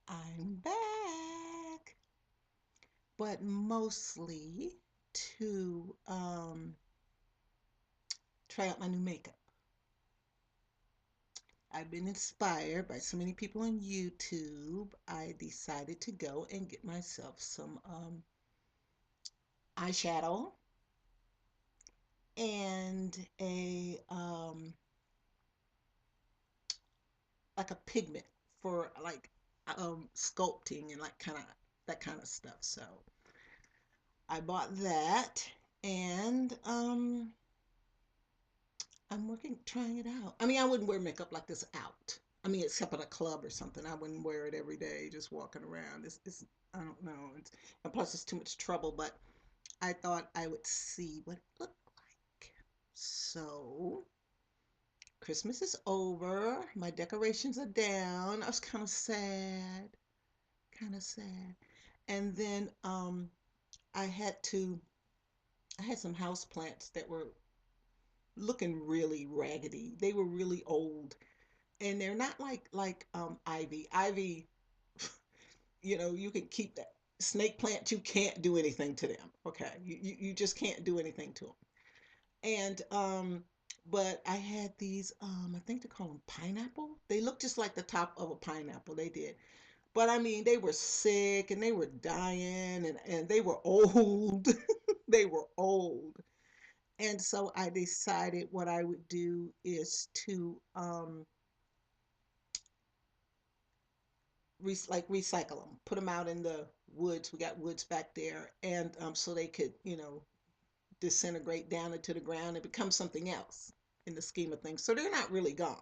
I'm back, but mostly to try out my new makeup. I've been inspired by so many people on YouTube. I decided to go and get myself some eyeshadow and a like a pigment for like sculpting and like kind of that kind of stuff. So I bought that and I'm working, trying it out. I mean, I wouldn't wear makeup like this out. I mean, except at a club or something. I wouldn't wear it every day, just walking around. It's I don't know. And plus, it's too much trouble. But I thought I would see what it looked like. So, Christmas is over. My decorations are down. I was kind of sad, kind of sad. And then I had to. I had some house plants that were looking really raggedy. They were really old and they're not like ivy. Ivy, you can keep that. Snake plant, you can't do anything to them. Okay, you just can't do anything to them. And but I had these I think they call them pineapple. They look just like the top of a pineapple. They did, but I mean they were sick and they were dying and they were old. They were old. And so I decided what I would do is to like recycle them, put them out in the woods. We got woods back there, and so they could, disintegrate down into the ground and become something else in the scheme of things. So they're not really gone.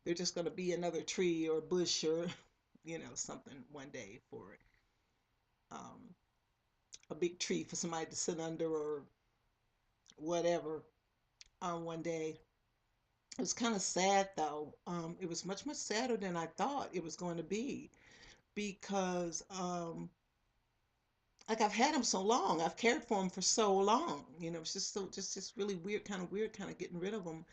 They're just going to be another tree or bush or, something one day for um, a big tree for somebody to sit under or whatever one day. It was kind of sad though. It was much, much sadder than I thought it was going to be because like I've had them so long. I've cared for them for so long. It's just so just really weird, kind of getting rid of them.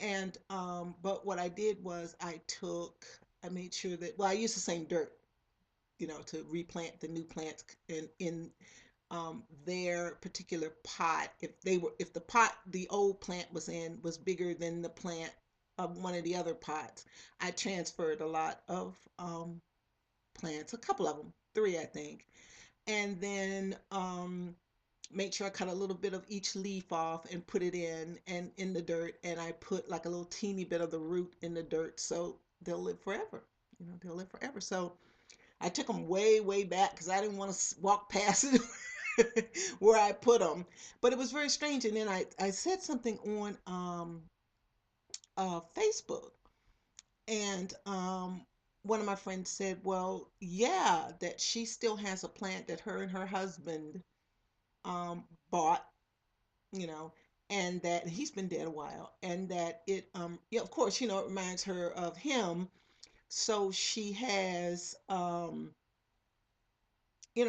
And but what I did was I made sure that I used the same dirt, to replant the new plants in their particular pot. If the pot the old plant was in was bigger than the plant of one of the other pots, I transferred a lot of plants, a couple of them, three I think, and then make sure I cut a little bit of each leaf off and put it in the dirt, and I put like a little teeny bit of the root in the dirt so they'll live forever. They'll live forever. So I took them way back because I didn't want to walk past it where I put them. But it was very strange. And then I said something on Facebook, and one of my friends said, "Well, yeah, that she still has a plant that her and her husband bought, you know, and that he's been dead a while, and that yeah, of course, it reminds her of him. So she has,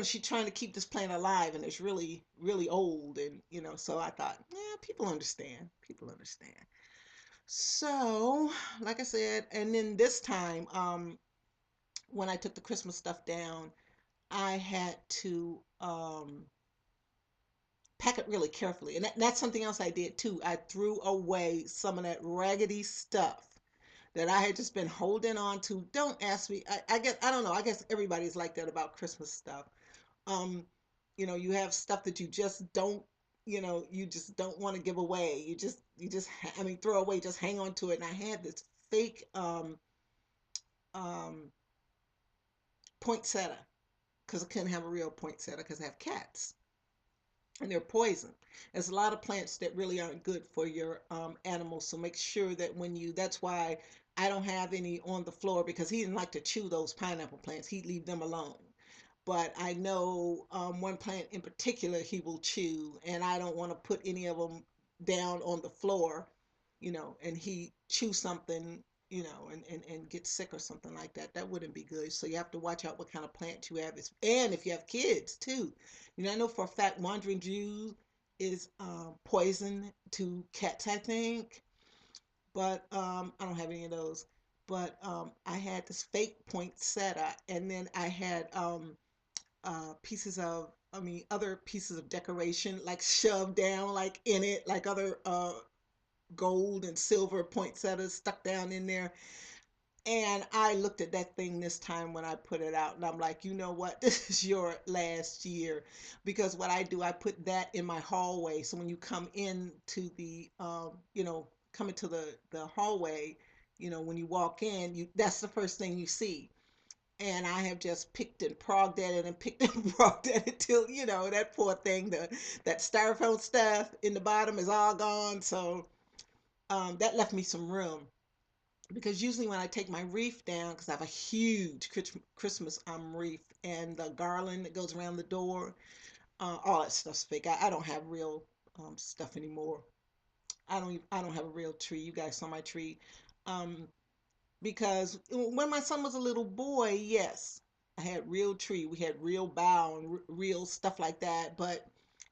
she's trying to keep this plant alive, and it's really old, and so I thought, yeah, people understand. People understand. So, like I said, and then this time, when I took the Christmas stuff down, I had to pack it really carefully. And that's something else I did too. I threw away some of that raggedy stuff that I had just been holding on to. Don't ask me. I guess I don't know. I guess everybody's like that about Christmas stuff. Um, you have stuff that you just don't want to give away. I mean, throw away, just hang on to it. And I had this fake um, poinsettia because I couldn't have a real poinsettia because I have cats and they're poison. There's a lot of plants that really aren't good for your animals. So make sure that that's why I don't have any on the floor because he didn't like to chew those pineapple plants. He'd leave them alone. But I know one plant in particular he will chew, and I don't want to put any of them down on the floor, and he chew something, and get sick or something like that. That wouldn't be good. So you have to watch out what kind of plant you have. And if you have kids too. I know for a fact Wandering Jew is poison to cats, I think, but I don't have any of those. But I had this fake poinsettia, and then I had pieces of, I mean, other pieces of decoration like shoved down, like in it, like other gold and silver poinsettias stuck down in there. And I looked at that thing this time when I put it out, and I'm like, you know what? This is your last year. Because what I do, I put that in my hallway. So when you come into the, come into the hallway, when you walk in, that's the first thing you see. And I have just picked and progged at it and picked and progged at it till, that poor thing, that styrofoam stuff in the bottom is all gone. So that left me some room, because usually when I take my wreath down, because I have a huge Christmas wreath, and the garland that goes around the door, all that stuff's fake. I don't have real stuff anymore. I don't have a real tree. You guys saw my tree. Um, because when my son was a little boy, yes, I had real tree. We had real bough and real stuff like that. But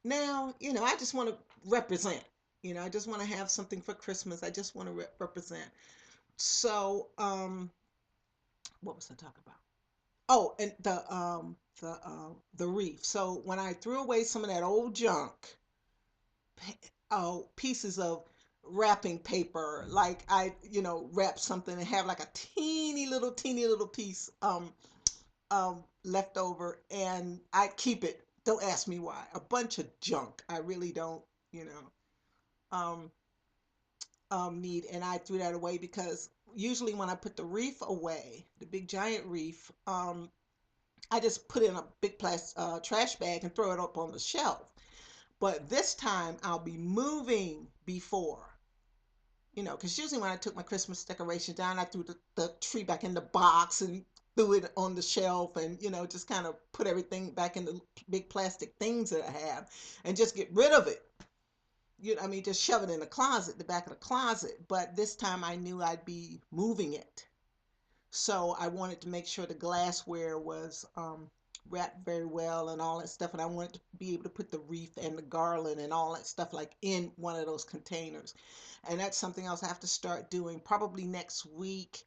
now, I just want to represent. I just want to have something for Christmas. I just want to represent. So, what was I talking about? Oh, and the reef. So when I threw away some of that old junk, pieces of wrapping paper, like I, wrap something and have like a teeny little piece left over, and I keep it. Don't ask me why. A bunch of junk. I really don't, you know, um, need, and I threw that away because usually when I put the reef away, the big giant reef, I just put it in a big plastic trash bag and throw it up on the shelf. But this time I'll be moving before, because usually when I took my Christmas decoration down, I threw the tree back in the box and threw it on the shelf, and, just kind of put everything back in the big plastic things that I have and just get rid of it. I mean, just shove it in the closet, the back of the closet. But this time I knew I'd be moving it. So I wanted to make sure the glassware was wrapped very well and all that stuff. And I wanted to be able to put the wreath and the garland and all that stuff like in one of those containers. And that's something else I have to start doing probably next week,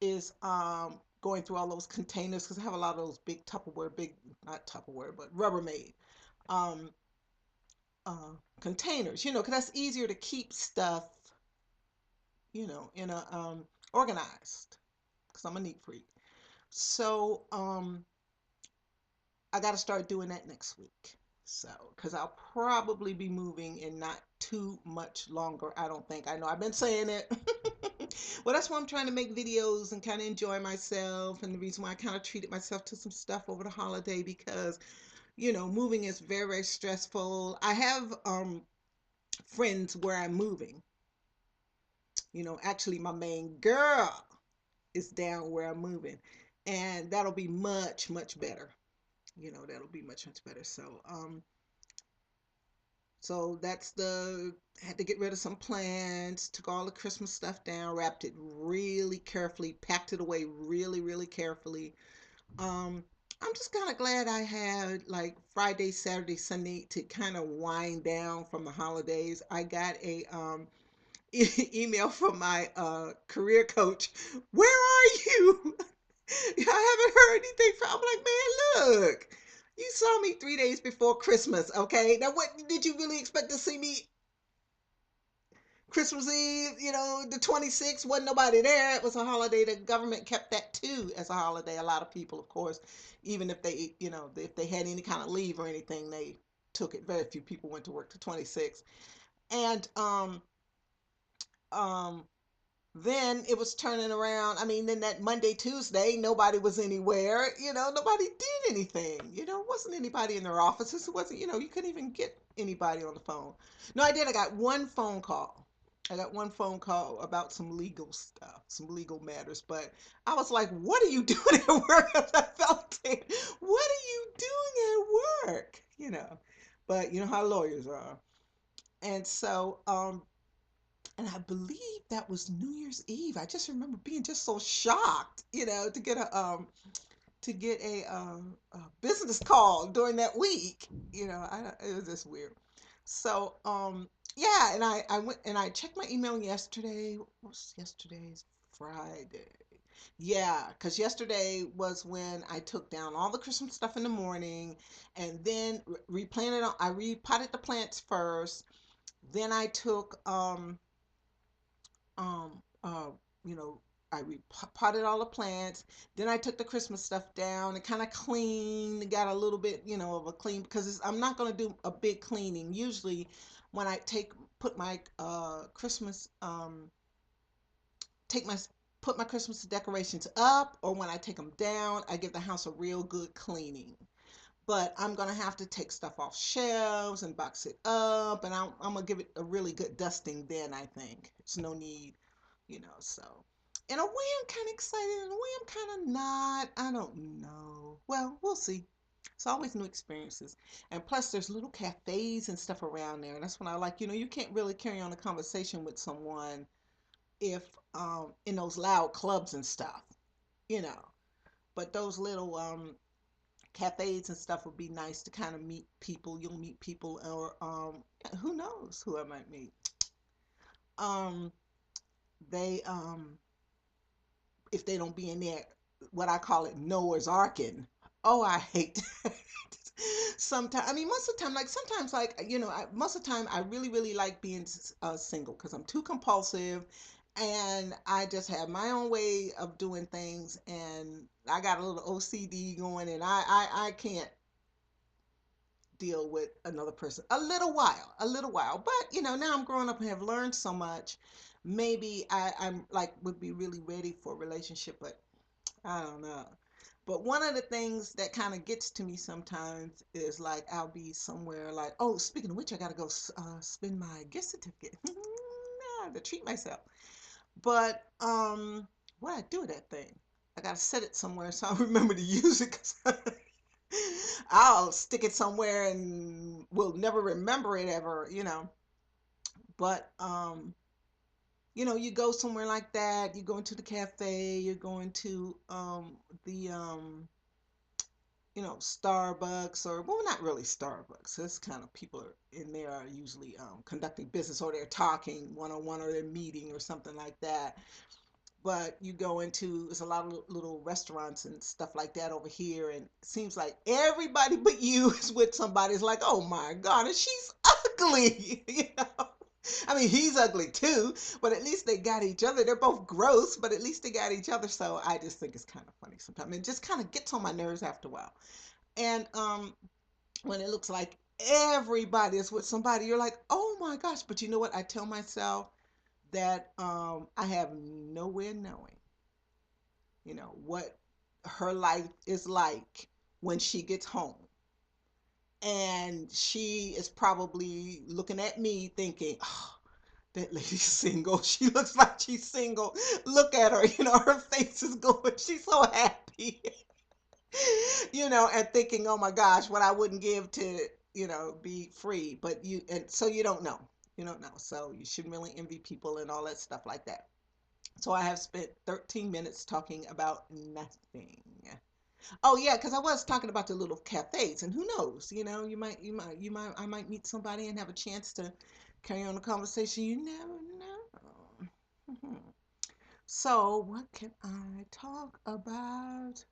is going through all those containers, because I have a lot of those big Tupperware, big, not Tupperware, but Rubbermaid um, containers, because that's easier to keep stuff, in a organized, because I'm a neat freak. So, I got to start doing that next week. So, because I'll probably be moving in not too much longer. I don't think. I know I've been saying it. Well, that's why I'm trying to make videos and kind of enjoy myself. And the reason why I kind of treated myself to some stuff over the holiday, because, moving is very, very stressful. I have friends where I'm moving. Actually, my main girl is down where I'm moving. And that'll be much, much better. That'll be much, much better. So that's had to get rid of some plants, took all the Christmas stuff down, wrapped it really carefully, packed it away really, really carefully. Um, I'm just kind of glad I had like Friday, Saturday, Sunday to kind of wind down from the holidays. I got a email from my career coach. Where are you? I haven't heard anything from. I'm like, man, look, you saw me 3 days before Christmas, okay? Now, what did you really expect to see me Christmas Eve? The 26th, wasn't nobody there. It was a holiday. The government kept that too as a holiday. A lot of people, of course, even if they, if they had any kind of leave or anything, they took it. Very few people went to work the 26th, and um, then it was turning around. I mean, then that Monday, Tuesday, nobody was anywhere. Nobody did anything. Wasn't anybody in their offices. It wasn't, you couldn't even get anybody on the phone. No, I did. I got one phone call. I got one phone call about some legal stuff, some legal matters. But I was like, what are you doing at work? I felt it. What are you doing at work? But you know how lawyers are. And so, and I believe that was New Year's Eve. I just remember being just so shocked, to get a business call during that week. It was just weird. So yeah, and I went and I checked my email yesterday. What was yesterday's? Friday. Yeah, because yesterday was when I took down all the Christmas stuff in the morning and then replanted. I repotted the plants first. Then I took um uh you know I repotted all the plants. Then I took the Christmas stuff down and kind of cleaned, got a little bit, of a clean because I'm not going to do a big cleaning. Usually when I take put my Christmas take my put my Christmas decorations up, or when I take them down, I give the house a real good cleaning. But I'm gonna have to take stuff off shelves and box it up, and I'm gonna give it a really good dusting. Then I think there's no need, So, in a way, I'm kind of excited. In a way, I'm kind of not. I don't know. Well, we'll see. It's always new experiences, and plus, there's little cafes and stuff around there, and that's when I like. You can't really carry on a conversation with someone if in those loud clubs and stuff, you know. But those little cafes and stuff would be nice to kind of meet people. You'll meet people, or who knows who I might meet. Um, they if they don't be in there, what I call it Noah's Arking. Oh, I hate that. Sometimes, I mean, most of the time, like sometimes, like most of the time, I really, really like being single because I'm too compulsive, and I just have my own way of doing things, and I got a little OCD going, and I can't deal with another person a little while. But now I'm growing up and have learned so much. Maybe I'm like would be really ready for a relationship, but I don't know. But one of the things that kind of gets to me sometimes is like I'll be somewhere like, oh, speaking of which, I gotta go spend my gift certificate. Nah, to treat myself. But what I do with that thing? I gotta set it somewhere so I remember to use it. Cause I'll stick it somewhere and will never remember it ever. But you go somewhere like that, you go into the cafe, you're going to the Starbucks, or well, not really Starbucks. This kind of people are in there are usually conducting business, or they're talking one on one, or they're meeting or something like that. But you go into there's a lot of little restaurants and stuff like that over here, and it seems like everybody but you is with somebody. It's like, oh my God, and she's ugly, I mean, he's ugly too, but at least they got each other. They're both gross, but at least they got each other. So I just think it's kind of funny sometimes. It just kind of gets on my nerves after a while. And when it looks like everybody is with somebody, you're like, oh my gosh. But you know what? I tell myself that I have no way of knowing, what her life is like when she gets home. And she is probably looking at me thinking, oh, that lady's single. She looks like she's single. Look at her, her face is going. She's so happy, and thinking, oh my gosh, what I wouldn't give to, be free. But and so you don't know. You don't know. So you shouldn't really envy people and all that stuff like that. So I have spent 13 minutes talking about nothing. Oh yeah, because I was talking about the little cafes, and who knows? I might meet somebody and have a chance to carry on the conversation. You never know. Mhm. So what can I talk about?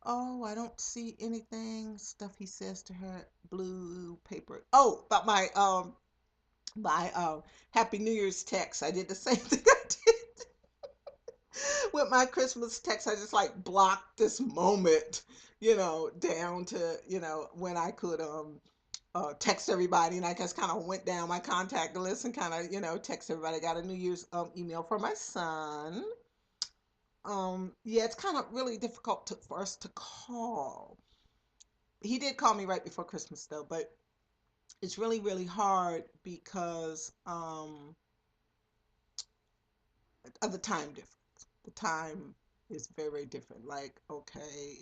Oh, I don't see anything. Stuff he says to her. Blue paper. Oh, about my Happy New Year's text. I did the same thing I did with my Christmas text. I just like blocked this moment, down to, when I could text everybody, and I just kind of went down my contact list and kind of, text everybody. Got a New Year's email from my son. Yeah, it's kind of really difficult for us to call. He did call me right before Christmas though, but it's really, really hard because of the time difference. The time is very, very different. Like, okay,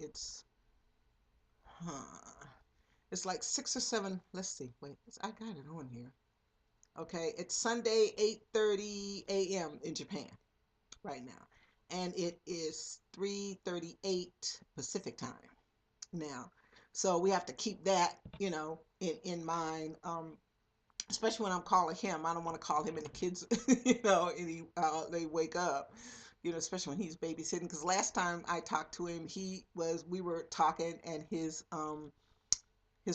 huh, it's like 6 or 7. Let's see. Wait, I got it on here. Okay, it's Sunday, 8:30 a.m. in Japan right now, and it is 3:38 Pacific time now. So we have to keep that, in mind. especially when I'm calling him. I don't want to call him and the kids, and they wake up, especially when he's babysitting. Because last time I talked to him, we were talking, and his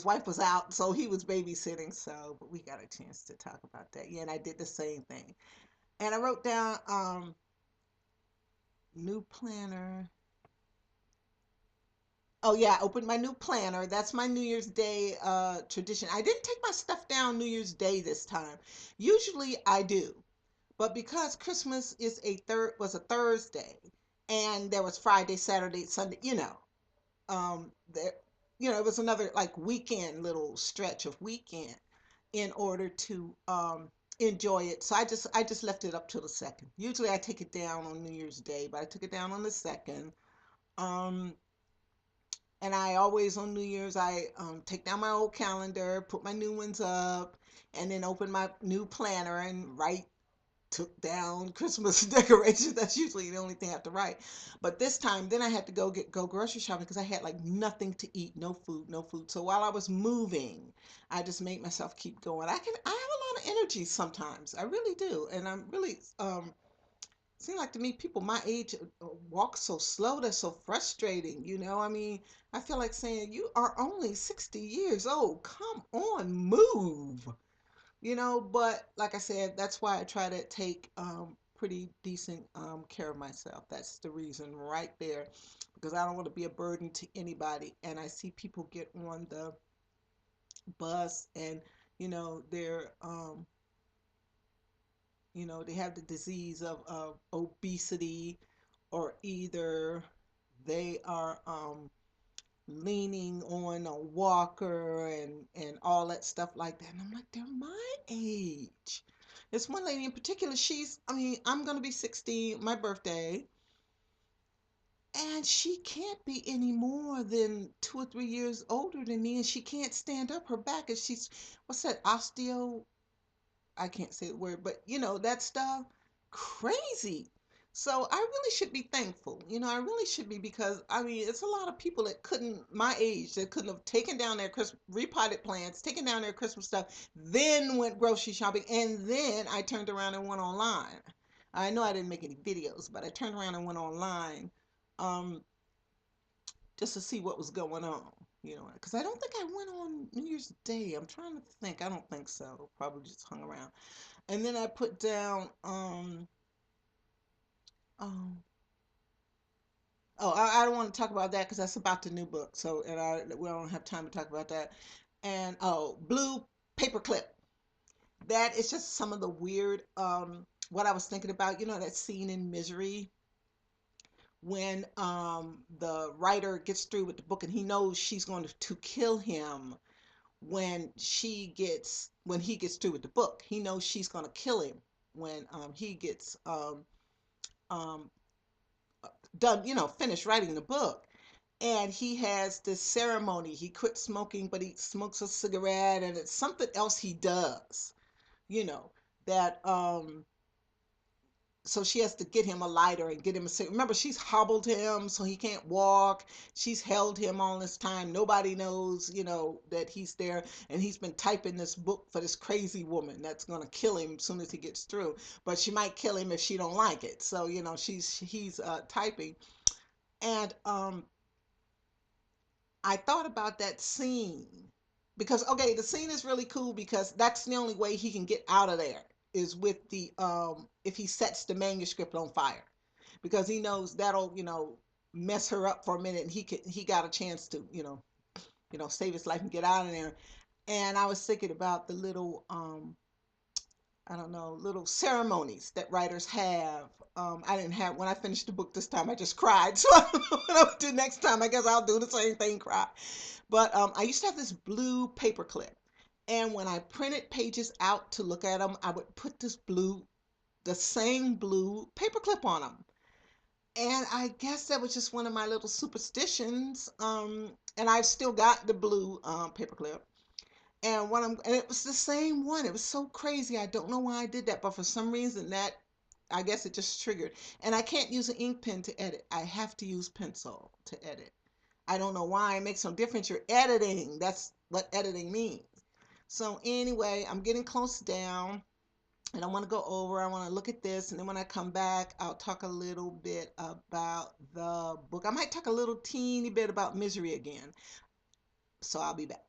wife was out, so he was babysitting. So, but we got a chance to talk about that. Yeah, and I did the same thing. And I wrote down new planner. Oh yeah, I opened my new planner. That's my New Year's Day tradition. I didn't take my stuff down New Year's Day this time. Usually I do. But because Christmas was a Thursday, and there was Friday, Saturday, Sunday, there, it was another like weekend little stretch of weekend in order to enjoy it. So I just left it up till the second. Usually I take it down on New Year's Day, but I took it down on the second. Um, and I always on New Year's I take down my old calendar, put my new ones up, and then open my new planner and write took down Christmas decorations. That's usually the only thing I have to write. But this time, then I had to go grocery shopping because I had like nothing to eat, no food, no food. So while I was moving, I just made myself keep going. I have a lot of energy sometimes. I really do, and I'm really seem like to me people my age walk so slow. They're so frustrating. I mean, I feel like saying you are only 60 years old. Come on, move. But like I said, that's why I try to take pretty decent care of myself. That's the reason right there, because I don't want to be a burden to anybody. And I see people get on the bus, and they're they have the disease of obesity, or either they are leaning on a walker and all that stuff like that. And I'm like, they're my age. This one lady in particular, I mean, I'm gonna be 60, my birthday, and she can't be any more than 2 or 3 years older than me, and she can't stand up. Her back is she's what's that, osteo, I can't say the word, but that stuff, crazy. So I really should be thankful. I really should be, because I mean, it's a lot of people that couldn't, my age, that couldn't have taken down their repotted plants, taken down their Christmas stuff, then went grocery shopping, and then I turned around and went online. I know I didn't make any videos, but I turned around and went online, um, just to see what was going on. Because I don't think I went on New Year's Day. I'm trying to think. I don't think so. Probably just hung around. And then I put down um I don't want to talk about that because that's about the new book. So we don't have time to talk about that. And blue paperclip. That is just some of the weird what I was thinking about, that scene in Misery when the writer gets through with the book and he knows she's going to kill him when he gets through with the book. He knows she's going to kill him when he gets um done, finished writing the book. And he has this ceremony. He quit smoking, but he smokes a cigarette, and it's something else he does, you know, that so she has to get him a lighter and get him a cigarette. Remember, she's hobbled him so he can't walk. She's held him all this time. Nobody knows, that he's there, and he's been typing this book for this crazy woman that's gonna kill him as soon as he gets through. But she might kill him if she don't like it. So, he's typing. And I thought about that scene because, okay, the scene is really cool because that's the only way he can get out of there is with the if he sets the manuscript on fire, because he knows that'll mess her up for a minute, and he got a chance to save his life and get out of there. And I was thinking about the little I don't know, little ceremonies that writers have. I didn't have, when I finished the book this time, I just cried. So I don't know what I'll do next time. I guess I'll do the same thing, cry. But I used to have this blue paper clip. And when I printed pages out to look at them, I would put the same blue paper clip on them. And I guess that was just one of my little superstitions. And I've still got the blue paper clip. And it was the same one. It was so crazy. I don't know why I did that, but for some reason I guess it just triggered. And I can't use an ink pen to edit. I have to use pencil to edit. I don't know why. It makes no difference. You're editing. That's what editing means. So anyway, I'm getting close down and I want to go over, I want to look at this, and then when I come back, I'll talk a little bit about the book. I might talk a little teeny bit about Misery again. So I'll be back.